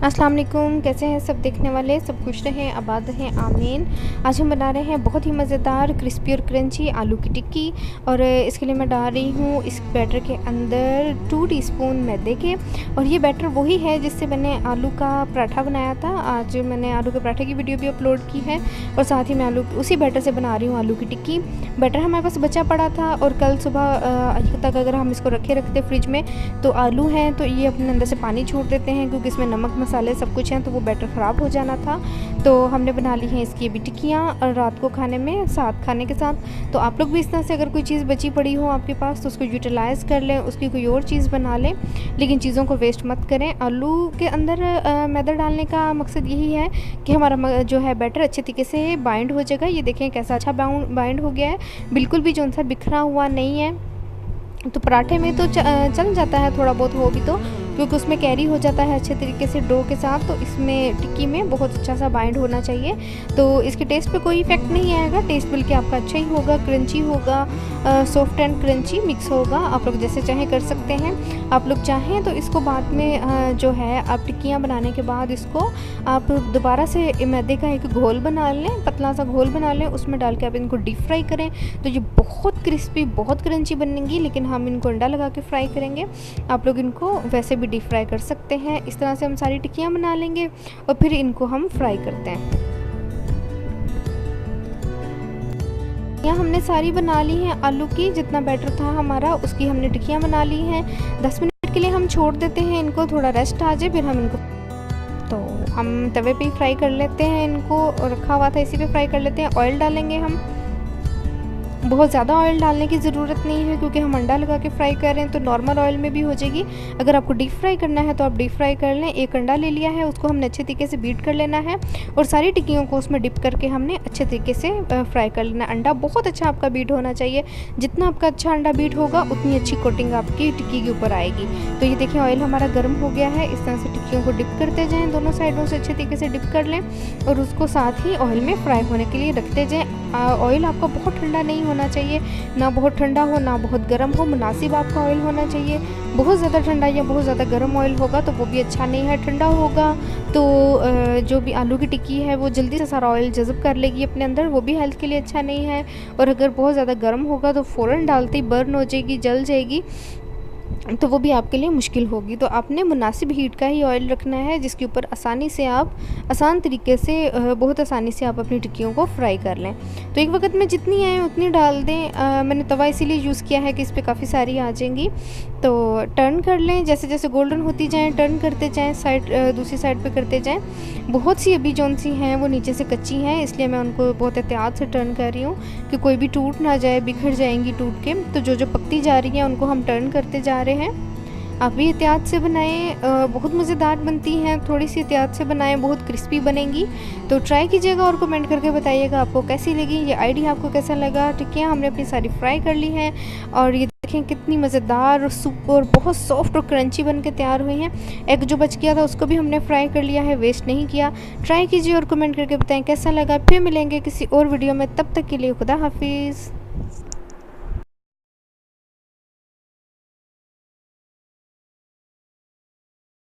अस्सलाम वालेकुम, कैसे हैं सब देखने वाले। सब खुश रहें, आबाद रहें, आमीन। आज हम बना रहे हैं बहुत ही मज़ेदार क्रिस्पी और क्रंची आलू की टिक्की। और इसके लिए मैं डाल रही हूँ इस बैटर के अंदर 2 टीस्पून मैदे के। और ये बैटर वही है जिससे मैंने आलू का पराठा बनाया था। आज मैंने आलू के पराठे की वीडियो भी अपलोड की है और साथ ही मैं उसी बैटर से बना रही हूँ आलू की टिक्की। बैटर हमारे पास बचा पड़ा था और कल सुबह तक अगर हम इसको रखते फ्रिज में तो आलू हैं तो ये अपने अंदर से पानी छोड़ देते हैं, क्योंकि इसमें नमक मसाले सब कुछ हैं, तो वो बैटर ख़राब हो जाना था। तो हमने बना ली हैं इसकी अभी टिक्कियाँ और रात को खाने में साथ खाने के साथ। तो आप लोग भी इस तरह से अगर कोई चीज़ बची पड़ी हो आपके पास तो उसको यूटिलाइज़ कर लें, उसकी कोई और चीज़ बना लें, लेकिन चीज़ों को वेस्ट मत करें। आलू के अंदर मैदा डालने का मकसद यही है कि हमारा जो है बैटर अच्छे तरीके से बाइंड हो जाएगा। ये देखें कैसा अच्छा बाइंड हो गया है, बिल्कुल भी जो सा बिखरा हुआ नहीं है। तो पराठे में तो चल जाता है थोड़ा बहुत हो भी, तो क्योंकि उसमें कैरी हो जाता है अच्छे तरीके से डो के साथ। तो इसमें टिक्की में बहुत अच्छा सा बाइंड होना चाहिए, तो इसके टेस्ट पे कोई इफेक्ट नहीं आएगा। टेस्ट बल्कि आपका अच्छा ही होगा, क्रंची होगा, सॉफ्ट एंड क्रंची मिक्स होगा। आप लोग जैसे चाहें कर सकते हैं। आप लोग चाहें तो इसको बाद में जो है आप टिक्कियाँ बनाने के बाद इसको आप दोबारा से मैदे का एक घोल बना लें, पतला सा घोल बना लें, उसमें डाल के आप इनको डीप फ्राई करें तो ये बहुत क्रिस्पी बहुत क्रंची बनेंगी। लेकिन हम इनको अंडा लगा के फ्राई करेंगे, आप लोग इनको वैसे भी डीप फ्राई कर सकते हैं। इस तरह से हम सारी टिक्कियाँ बना लेंगे और फिर इनको हम फ्राई करते हैं। यहाँ हमने सारी बना ली हैं आलू की, जितना बैटर था हमारा उसकी हमने टिक्कियाँ बना ली हैं। 10 मिनट के लिए हम छोड़ देते हैं इनको, थोड़ा रेस्ट आ जाए, फिर हम इनको तो हम तवे पे ही फ्राई कर लेते हैं। इनको रखा हुआ था इसी पे फ्राई कर लेते हैं। ऑयल डालेंगे हम, बहुत ज़्यादा ऑयल डालने की ज़रूरत नहीं है क्योंकि हम अंडा लगा के फ्राई कर रहे हैं, तो नॉर्मल ऑयल में भी हो जाएगी। अगर आपको डीप फ्राई करना है तो आप डीप फ्राई कर लें। एक अंडा ले लिया है, उसको हमने अच्छे तरीके से बीट कर लेना है और सारी टिक्कियों को उसमें डिप करके हमने अच्छे तरीके से फ्राई कर लेना। अंडा बहुत अच्छा आपका बीट होना चाहिए, जितना आपका अच्छा अंडा बीट होगा उतनी अच्छी कोटिंग आपकी टिक्की के ऊपर आएगी। तो ये देखिए ऑयल हमारा गर्म हो गया है। इस तरह से टिक्कियों को डिप करते जाएँ, दोनों साइडों से अच्छे तरीके से डिप कर लें और उसको साथ ही ऑयल में फ्राई होने के लिए रखते जाएँ। ऑयल आपका बहुत ठंडा नहीं होना चाहिए, ना बहुत ठंडा हो ना बहुत गर्म हो, मुनासिब आपका ऑयल होना चाहिए। बहुत ज़्यादा ठंडा या बहुत ज़्यादा गर्म ऑयल होगा तो वो भी अच्छा नहीं है। ठंडा होगा तो जो भी आलू की टिक्की है वो जल्दी से सारा ऑयल जज़ब कर लेगी अपने अंदर, वो भी हेल्थ के लिए अच्छा नहीं है। और अगर बहुत ज़्यादा गर्म होगा तो फ़ौरन डालते ही बर्न हो जाएगी, जल जाएगी, तो वो भी आपके लिए मुश्किल होगी। तो आपने मुनासिब हीट का ही ऑयल रखना है जिसके ऊपर आसान तरीके से बहुत आसानी से आप अपनी टिक्कियों को फ्राई कर लें। तो एक वक्त में जितनी आए उतनी डाल दें। मैंने तवा इसीलिए यूज़ किया है कि इस पर काफ़ी सारी आ जाएंगी। तो टर्न कर लें, जैसे जैसे गोल्डन होती जाएँ टर्न करते जाएँ, दूसरी साइड पर करते जाएँ। बहुत सी अभी जौन सी हैं वो नीचे से कच्ची हैं, इसलिए मैं उनको बहुत एहतियात से टर्न कर रही हूँ कि कोई भी टूट ना जाए, बिखर जाएंगी टूट के। तो जो पकती जा रही हैं उनको हम टर्न करते जा रहे हैं। आप भी एहतियात से बनाएं, बहुत मज़ेदार बनती हैं। थोड़ी सी एहतियात से बनाएं, बहुत क्रिस्पी बनेंगी। तो ट्राई कीजिएगा और कमेंट करके बताइएगा आपको कैसी लगी, ये आइडिया आपको कैसा लगा। टिक्कियाँ हमने अपनी सारी फ्राई कर ली हैं और ये देखें कितनी मज़ेदार और सूप और बहुत सॉफ्ट और क्रंची बन के तैयार हुई हैं। एग जो बच गया था उसको भी हमने फ्राई कर लिया है, वेस्ट नहीं किया। ट्राई कीजिए और कमेंट करके बताएं कैसा लगा। फिर मिलेंगे किसी और वीडियो में, तब तक के लिए खुदा हाफिज़।